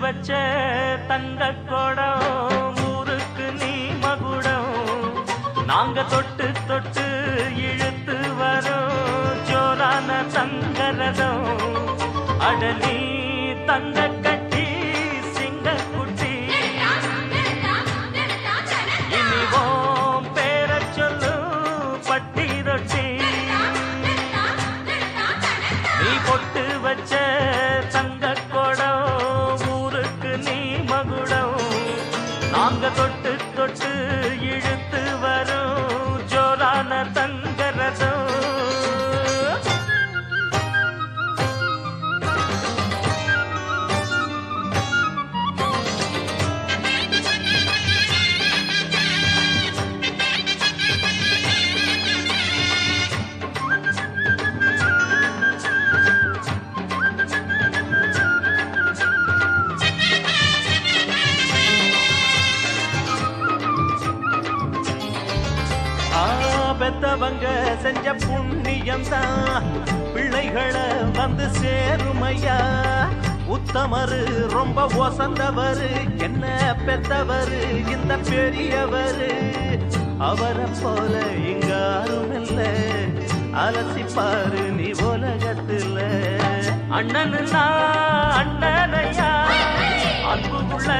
வச்ச தங்க கொடம் ஊருக்கு நீ மகுடம் நாங்க தொட்டு தொட்டு இழுத்து வரோம் ஜோரான தங்கரதம் அடலி தங்க கட்டி சிங்க குட்டி இனிவோம் பேர சொல்லு பட்டி ரொட்டி நீ பொட்டு வச்ச தங்க கொடம் ஊருக்கு நீ மகுடம் நாங்க தொட்டு தொட்டு இழுத்து வரும் ஜோரான தங்கரதம் பெத்தவங்க செஞ்ச புண்ணியம் தான் பிள்ளைகளை வந்து சேருமையா உத்தமரு ரொம்ப ஒசந்தவரு என்ன பெத்தவரு இந்த பெரியவரு அவரை போல இங்க யாரும் இல்ல அலசிப்பாரு நீ உலகத்துல அண்ணனுன்னா அண்ணனையா அன்புள்ள